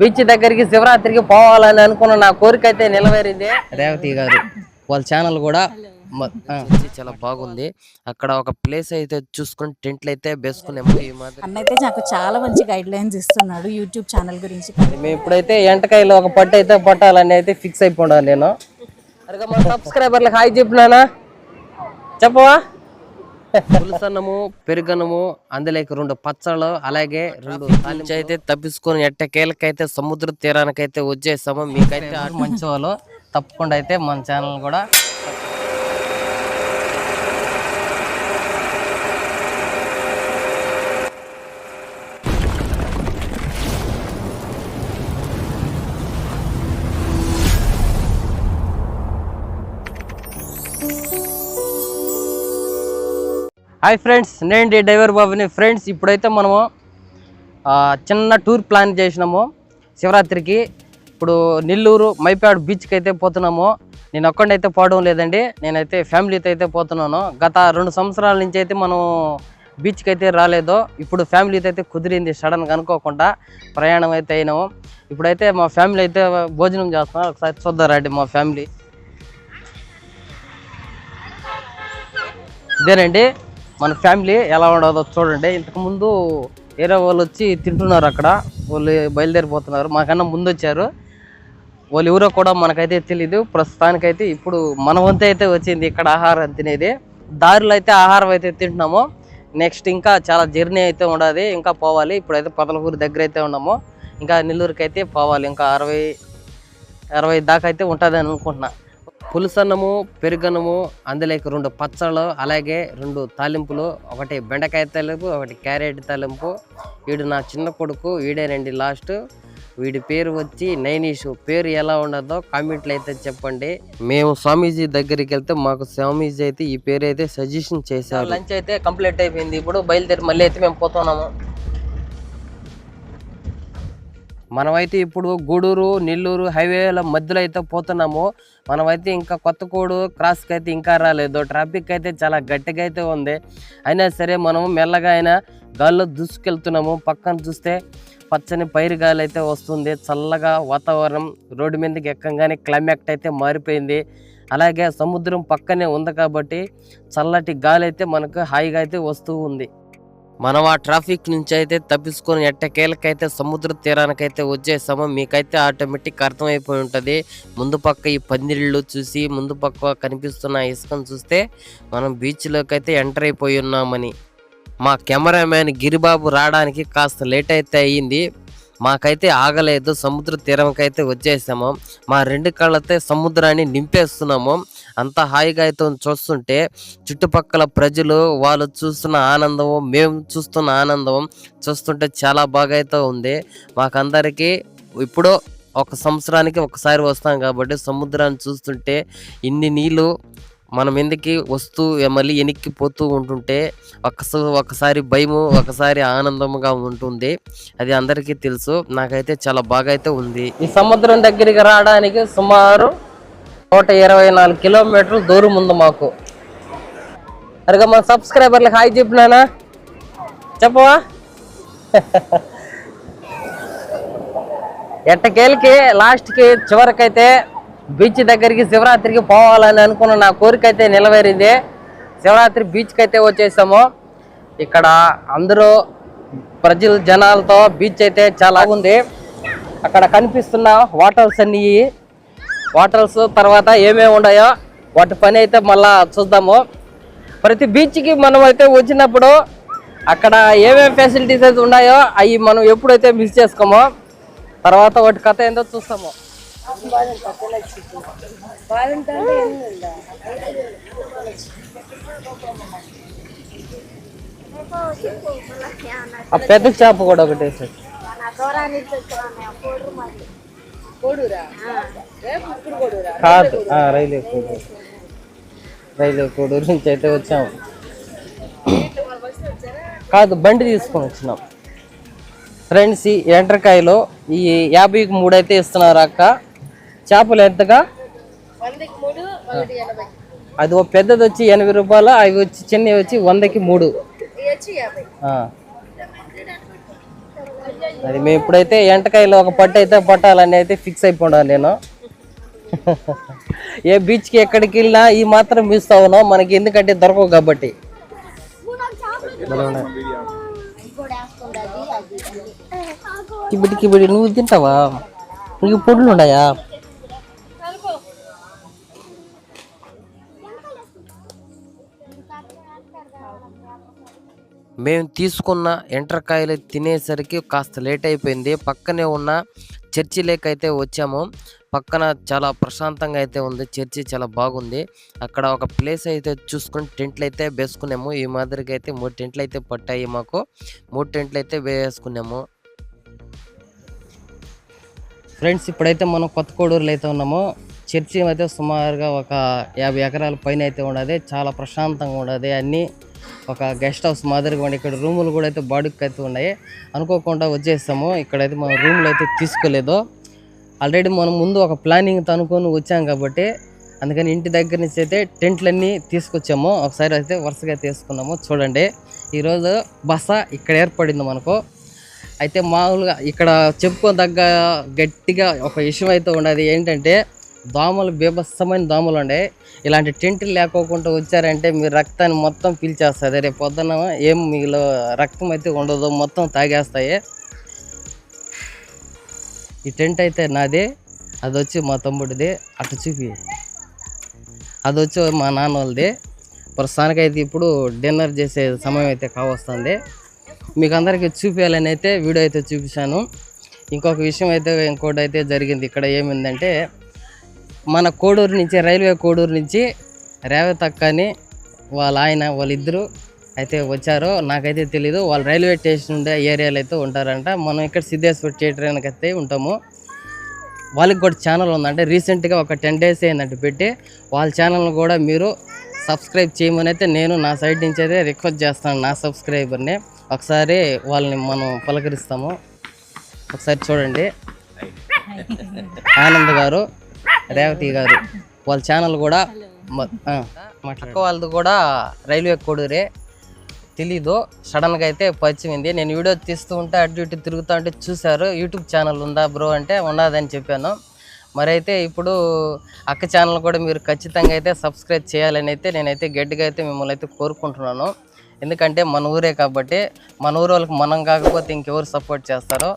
Beach దగ్గరికి శివరాత్రికి పోవాలని అనుకున్న నా కోరిక అయితే నెరవేరింది. రేవతి గారు వాళ్ళ ఛానల్ కూడా చాలా బాగుంది. అక్కడ ఒక ప్లేస్ అయితే చూసుకుని టెంట్లు అయితే వేసుకున్నాము. ఈ మాదిరి అన్నైతే నాకు చాలా మంచి గైడ్ లైన్స్ ఇస్తున్నాడు యూట్యూబ్ ఛానల్ గురించి. మేము ఇప్పుడైతే ఎంటకాయలు ఒక పట్టు అయితే పట్టాలని అయితే ఫిక్స్ అయిపోయాను నేను. అరగా మా సబ్స్క్రైబర్లకు హాయ్ చెప్పినానా చెప్పవా? పులుసన్నము పెరుగన్నము అందులోకి 2 పచ్చళ్ళు అలాగే 2 తాలింపు అయితే తప్పించుకొని ఎట్టకేలకైతే సముద్ర తీరానికైతే వచ్చేసాము. మీకైతే మంచి వాళ్ళు తప్పకుండా అయితే మన ఛానల్ కూడా హాయ్ ఫ్రెండ్స్, నేను డ్రైవర్ బాబుని. ఫ్రెండ్స్ ఇప్పుడైతే మనము చిన్న టూర్ ప్లాన్ చేసినాము శివరాత్రికి. ఇప్పుడు నెల్లూరు మైపాడు బీచ్కి అయితే పోతున్నాము. నేను ఒక్కడైతే పోవడం లేదండి, నేనైతే ఫ్యామిలీతో అయితే పోతున్నాను. గత 2 సంవత్సరాల నుంచి అయితే మనం బీచ్కి అయితే రాలేదు. ఇప్పుడు ఫ్యామిలీతో అయితే కుదిరింది, సడన్గా అనుకోకుండా ప్రయాణం అయితే అయినాము. ఇప్పుడైతే మా ఫ్యామిలీ అయితే భోజనం చేస్తున్నాం. ఒకసారి చూద్దారండి మా ఫ్యామిలీ. ఇదేనండి మన ఫ్యామిలీ ఎలా ఉండదో చూడండి. ఇంతకుముందు వేరే వాళ్ళు వచ్చి తింటున్నారు, అక్కడ వాళ్ళు బయలుదేరిపోతున్నారు. మాకన్నా ముందు వచ్చారు. వాళ్ళు ఎవరో కూడా మనకైతే తెలీదు. ప్రస్తుతానికైతే ఇప్పుడు మన వంతు అయితే వచ్చింది ఇక్కడ ఆహారం తినేది. దారిలో అయితే ఆహారం అయితే తింటున్నాము. నెక్స్ట్ ఇంకా చాలా జర్నీ అయితే ఉండదు, ఇంకా పోవాలి. ఇప్పుడైతే పొదలకూరు దగ్గర అయితే ఉన్నాము. ఇంకా నెల్లూరుకి అయితే పోవాలి. ఇంకా 60 దాకా అయితే ఉంటుంది అని అనుకుంటున్నా. పులుసన్నము పెరుగన్నము అందులోకి 2 పచ్చళ్ళు అలాగే 2 తాలింపులు, ఒకటి బెండకాయ తాలింపు, ఒకటి క్యారెట్ తాలింపు. వీడు నా చిన్న కొడుకు, వీడేనండి లాస్ట్. వీడి పేరు వచ్చి నైనీషు. పేరు ఎలా ఉండదో కామెంట్లు అయితే చెప్పండి. మేము స్వామీజీ దగ్గరికి వెళ్తే మాకు స్వామీజీ అయితే ఈ పేరు అయితే సజెషన్ చేశారు. లంచ్ అయితే కంప్లీట్ అయిపోయింది. ఇప్పుడు బయలుదేరి మళ్ళీ అయితే మేము పోతున్నాము. మనమైతే ఇప్పుడు గూడూరు నెల్లూరు హైవేల మధ్యలో అయితే పోతున్నాము. మనమైతే ఇంకా కొత్తకోడు క్రాస్కి అయితే ఇంకా రాలేదు. ట్రాఫిక్ అయితే చాలా గట్టిగా అయితే ఉంది. అయినా సరే మనము మెల్లగా అయినా గాల్లో దూసుకెళ్తున్నాము. పక్కన చూస్తే పచ్చని పైరు గాలి అయితే వస్తుంది. చల్లగా వాతావరణం, రోడ్డు మీదకి ఎక్కగానే క్లైమేట్ అయితే మారిపోయింది. అలాగే సముద్రం పక్కనే ఉంది కాబట్టి చల్లటి గాలి అయితే మనకు హాయిగా అయితే వస్తూ ఉంది. మనం ఆ ట్రాఫిక్ నుంచి అయితే తప్పించుకొని ఎట్టకేలకైతే సముద్ర తీరానికైతే వచ్చేసాము. మీకైతే ఆటోమేటిక్ అర్థమైపోయి ఉంటుంది. ముందు పక్క ఈ పందిళ్ళు చూసి, ముందు పక్క కనిపిస్తున్న ఇసుకను చూస్తే మనం బీచ్లోకి అయితే ఎంటర్ అయిపోయి ఉన్నామని. మా కెమెరామ్యాన్ గిరిబాబు రావడానికి కాస్త లేట్ అయితే అయ్యింది. మాకైతే ఆగలేదు, సముద్ర తీరంకైతే వచ్చేసాము. మా 2 కళ్ళతో సముద్రాన్ని నింపేస్తున్నాము. అంత హాయిగా అయితే చూస్తుంటే చుట్టుపక్కల ప్రజలు వాళ్ళు చూస్తున్న ఆనందము, మేము చూస్తున్న ఆనందం చూస్తుంటే చాలా బాగా అయితే ఉంది. మాకందరికీ ఇప్పుడు 1 సంవత్సరానికి ఒకసారి వస్తాం కాబట్టి సముద్రాన్ని చూస్తుంటే ఇన్ని నీళ్ళు మనం ఎందుకు వస్తూ మళ్ళీ వెనక్కి పోతూ ఉంటుంటే ఒకసారి భయము, ఒకసారి ఆనందంగా ఉంటుంది. అది అందరికీ తెలుసు. నాకైతే చాలా బాగా అయితే ఉంది. ఈ సముద్రం దగ్గరికి రావడానికి సుమారు 124 కిలోమీటర్లు దూరం ఉంది మాకు. అరగా మన సబ్స్క్రైబర్లకు హాయ్ చెప్పినానా చెప్పవా? ఎట్టకేలకి లాస్ట్కి చివరికైతే బీచ్ దగ్గరికి శివరాత్రికి పోవాలని అనుకున్న నా కోరిక అయితే నెరవేరింది. శివరాత్రి బీచ్కి అయితే వచ్చేసాము. ఇక్కడ అందరూ ప్రజలు జనాలతో బీచ్ అయితే చాలా ఉంది. అక్కడ కనిపిస్తున్న వాటర్స్ అన్నీ వాటర్స్ తర్వాత ఏమేమి ఉన్నాయో వాటి పని అయితే మళ్ళా చూద్దాము. ప్రతి బీచ్కి మనం అయితే వచ్చినప్పుడు అక్కడ ఏమేమి ఫెసిలిటీస్ అయితే ఉన్నాయో అవి మనం ఎప్పుడైతే మిస్ చేసుకోమో తర్వాత వాటి కథ ఏందో చూస్తాము. ఆ పెద్ద చేప కూడా ఒకటి కాదు, రైల్వే కోడూరు నుంచి అయితే వచ్చాము. కాదు, బండి తీసుకొని వచ్చినాం. ఫ్రెండ్స్ ఈ ఎండ్రకాయలు ఈ 50కి 3 అయితే ఇస్తున్నారు అక్క. చేపలు ఎంతగా? అది ఒక పెద్దది వచ్చి 80 రూపాయలు, అవి వచ్చి చిన్నవి వచ్చి 100కి 3. అది మేము ఇప్పుడైతే ఎంటకాయలు ఒక పట్టు అయితే పట్టాలని అయితే ఫిక్స్ అయిపోయాను నేను. ఏ బీచ్కి ఎక్కడికి వెళ్ళినా ఈ మాత్రం మిస్ అవును మనకి, ఎందుకంటే దొరకవు కాబట్టి. కిబిడి నువ్వు తింటావా? నీకు పొడులు ఉన్నాయా? మేము తీసుకున్న ఎండ్రకాయలు తినేసరికి కాస్త లేట్ అయిపోయింది. పక్కనే ఉన్న చర్చి లేక్ అయితే వచ్చాము. పక్కన చాలా ప్రశాంతంగా అయితే ఉంది, చర్చి చాలా బాగుంది. అక్కడ ఒక ప్లేస్ అయితే చూసుకుని టెంట్లు అయితే వేసుకున్నాము. ఈ మాదిరిగా అయితే 3 టెంట్లు అయితే పట్టాయి మాకు. 3 టెంట్లు అయితే వేసుకున్నాము. ఫ్రెండ్స్ ఇప్పుడైతే మనం కొత్త కోడూరులో అయితే ఉన్నాము. చర్చి అయితే సుమారుగా ఒక 50 ఎకరాల పైన అయితే ఉండదు. చాలా ప్రశాంతంగా ఉండదు. అన్నీ ఒక గెస్ట్ హౌస్ మాదిరిగా ఉండి ఇక్కడ రూములు కూడా అయితే బాడుకి అయితే ఉన్నాయి. అనుకోకుండా వచ్చేసాము. ఇక్కడైతే మనం రూమ్లు అయితే తీసుకోలేదు. ఆల్రెడీ మనం ముందు ఒక ప్లానింగ్తో అనుకొని వచ్చాం కాబట్టి అందుకని ఇంటి దగ్గర నుంచి అయితే టెంట్లన్నీ తీసుకొచ్చాము. ఒకసారి అయితే వరుసగా తీసుకున్నాము. చూడండి ఈరోజు బస ఇక్కడ ఏర్పడింది మనకు. అయితే మామూలుగా ఇక్కడ చెప్పుకోదగ్గ గట్టిగా ఒక విషయం అయితే ఉండదు. ఏంటంటే దోమలు, బీభత్సమైన దోమలు ఉండే. ఇలాంటి టెంట్లు లేకోకుండా వచ్చారంటే మీరు రక్తాన్ని మొత్తం పీల్చేస్తుంది. రేపు పొద్దున ఏం మీలో రక్తం అయితే ఉండదు, మొత్తం తాగేస్తాయి. ఈ టెంట్ అయితే నాదే, అది వచ్చి మా తమ్ముడిది. అటు చూపి అది వచ్చి మా నాన్న వాళ్ళది. ప్రస్తుతానికైతే ఇప్పుడు డిన్నర్ చేసే సమయం అయితే కావస్తుంది. మీకు అందరికీ చూపించాలని అయితే వీడియో అయితే చూపించాను. ఇంకొక విషయం అయితే ఇంకోటి అయితే జరిగింది. ఇక్కడ ఏమైందంటే మన కోడూరు నుంచి, రైల్వే కోడూరు నుంచి రేవతి అక్క అని వాళ్ళిద్దరూ అయితే వచ్చారు. నాకైతే తెలీదు. వాళ్ళు రైల్వే స్టేషన్ ఉండే ఏరియాలో అయితే ఉంటారంట. మనం ఇక్కడ సిద్ధేశ్వర థియేటర్ అయితే ఉంటాము. వాళ్ళకి కూడా ఛానల్ ఉందంటే రీసెంట్గా ఒక 10 days అయిందంటే పెట్టి. వాళ్ళ ఛానల్ని కూడా మీరు సబ్స్క్రైబ్ చేయమని అయితే నేను నా సైడ్ నుంచి అయితే రిక్వెస్ట్ చేస్తాను నా సబ్స్క్రైబర్ని. ఒకసారి వాళ్ళని మనం పలకరిస్తాము. ఒకసారి చూడండి. ఆనంద్ గారు, రేవతి గారు, వాళ్ళ ఛానల్ కూడా అక్క వాళ్ళది కూడా రైల్వే కోడూరే. తెలీదు, సడన్గా అయితే పరిచయింది. నేను వీడియో తీస్తూ ఉంటే అటు ఇటు తిరుగుతూ ఉంటే చూశారు. యూట్యూబ్ ఛానల్ ఉందా బ్రో అంటే ఉన్నదని చెప్పాను. మరి అయితే ఇప్పుడు అక్క ఛానల్ కూడా మీరు ఖచ్చితంగా అయితే సబ్స్క్రైబ్ చేయాలని అయితే నేనైతే గట్టిగా అయితే మిమ్మల్ని అయితే కోరుకుంటున్నాను. ఎందుకంటే మన ఊరే కాబట్టి, మన ఊరు వాళ్ళకి మనం కాకపోతే ఇంకెవరు సపోర్ట్ చేస్తారో,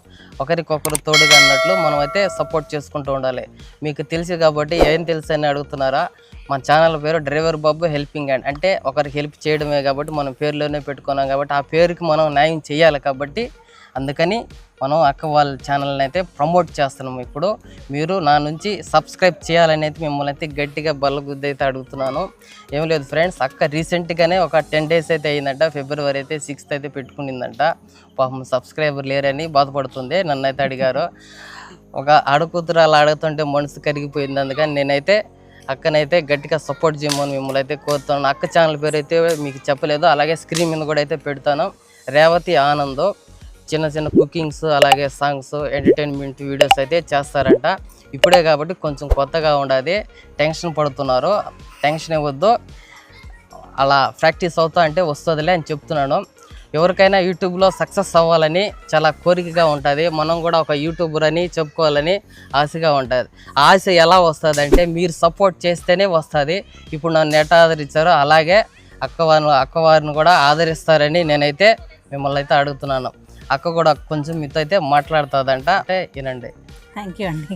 ఒకరికొకరు తోడుగా అన్నట్లు మనం అయితే సపోర్ట్ చేసుకుంటూ ఉండాలి. మీకు తెలుసు కాబట్టి ఏం తెలుసు అని అడుగుతున్నారా? మన ఛానల్ పేరు డ్రైవర్ బాబు హెల్పింగ్ హ్యాండ్. అంటే ఒకరికి హెల్ప్ చేయడమే కాబట్టి మనం పేరులోనే పెట్టుకున్నాం కాబట్టి ఆ పేరుకి మనం న్యాయం చేయాలి. కాబట్టి అందుకని మనం అక్క వాళ్ళ ఛానల్ని అయితే ప్రమోట్ చేస్తున్నాము. ఇప్పుడు మీరు నా నుంచి సబ్స్క్రైబ్ చేయాలని అయితే మిమ్మల్ని అయితే గట్టిగా బల్లగుద్ది అయితే అడుగుతున్నాను. ఏం లేదు ఫ్రెండ్స్, అక్క రీసెంట్గానే ఒక 10 days అయితే అయిందంట. ఫిబ్రవరి అయితే 6th అయితే పెట్టుకునిందంట. పాపం సబ్స్క్రైబర్ లేరని బాధపడుతుంది. నన్ను అయితే అడిగారు. ఒక ఆడకూతురు అలా అడుగుతుంటే మనసు కరిగిపోయింది. అందుకని నేనైతే అక్కనైతే గట్టిగా సపోర్ట్ చేయమని మిమ్మల్ని అయితే కోరుతున్నాను. అక్క ఛానల్ పేరు అయితే మీకు చెప్పలేదు, అలాగే స్క్రీన్ మీద కూడా అయితే పెడతాను. రేవతి ఆనంద్ చిన్న చిన్న కుకింగ్స్, అలాగే సాంగ్స్, ఎంటర్టైన్మెంట్ వీడియోస్ అయితే చేస్తారంట. ఇప్పుడే కాబట్టి కొంచెం కొత్తగా ఉండదు, టెన్షన్ పడుతున్నారు. టెన్షన్ ఇవ్వద్దు, అలా ప్రాక్టీస్ అవుతా అంటే వస్తుందిలే అని చెప్తున్నాను. ఎవరికైనా యూట్యూబ్లో సక్సెస్ అవ్వాలని చాలా కోరికగా ఉంటుంది. మనం కూడా ఒక యూట్యూబర్ అని చెప్పుకోవాలని ఆశగా ఉంటుంది. ఆశ ఎలా వస్తుంది అంటే మీరు సపోర్ట్ చేస్తేనే వస్తుంది. ఇప్పుడు నన్ను ఎట్లా ఆదరించారో అలాగే అక్కవారిని కూడా ఆదరిస్తారని నేనైతే మిమ్మల్ని అయితే అడుగుతున్నాను. అక్క కూడా కొంచెం మీతో అయితే మాట్లాడుతుందంట, అంటే వినండి. థ్యాంక్ యూ అండి.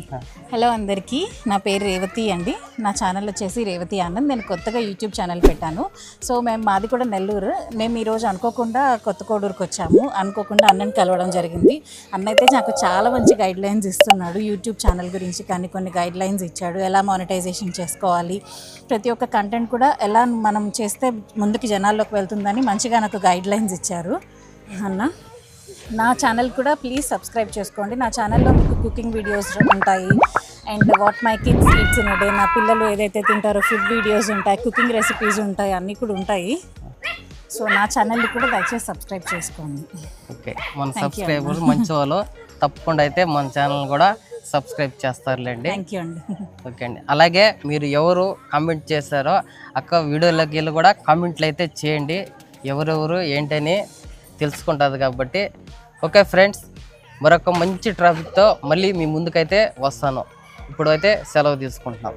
హలో అందరికీ, నా పేరు రేవతి అండి. నా ఛానల్ వచ్చేసి రేవతి ఆనంద్. నేను కొత్తగా యూట్యూబ్ ఛానల్ పెట్టాను. సో మాది కూడా నెల్లూరు. మేము ఈరోజు అనుకోకుండా కొత్త కోడూరుకి వచ్చాము. అనుకోకుండా అన్నని కలవడం జరిగింది. అన్న అయితే నాకు చాలా మంచి గైడ్లైన్స్ ఇస్తున్నాడు. యూట్యూబ్ ఛానల్ గురించి కానీ కొన్ని గైడ్లైన్స్ ఇచ్చాడు. ఎలా మానిటైజేషన్ చేసుకోవాలి, ప్రతి ఒక్క కంటెంట్ కూడా ఎలా మనం చేస్తే ముందుకు జనాల్లోకి వెళ్తుందని మంచిగా నాకు గైడ్లైన్స్ ఇచ్చారు అన్న. నా ఛానల్ కూడా ప్లీజ్ సబ్స్క్రైబ్ చేసుకోండి. నా ఛానల్లో మీకు కుకింగ్ వీడియోస్ ఉంటాయి, and what my kids eats in a day, నా పిల్లలు ఏదైతే తింటారో ఫుడ్ వీడియోస్ ఉంటాయి, కుకింగ్ రెసిపీస్ ఉంటాయి, అన్నీ కూడా ఉంటాయి. సో నా ఛానల్ని కూడా దయచేసి సబ్స్క్రైబ్ చేసుకోండి. ఓకే, మన సబ్స్క్రైబర్స్ మంచి వాళ్ళు తప్పకుండా అయితే మన ఛానల్ కూడా సబ్స్క్రైబ్ చేస్తారులేండి. థ్యాంక్ యూ అండి. ఓకే అండి. అలాగే మీరు ఎవరు కామెంట్ చేస్తారో అక్క వీడియోలోకి వెళ్ళి కూడా కామెంట్లు అయితే చేయండి. ఎవరెవరు ఏంటని తెలుసుకుంటుంది కాబట్టి. ఓకే ఫ్రెండ్స్, మరొక మంచి ట్రాఫిక్తో మళ్ళీ మీ ముందుకైతే వస్తాను. ఇప్పుడు అయితే సెలవు తీసుకుంటున్నాం.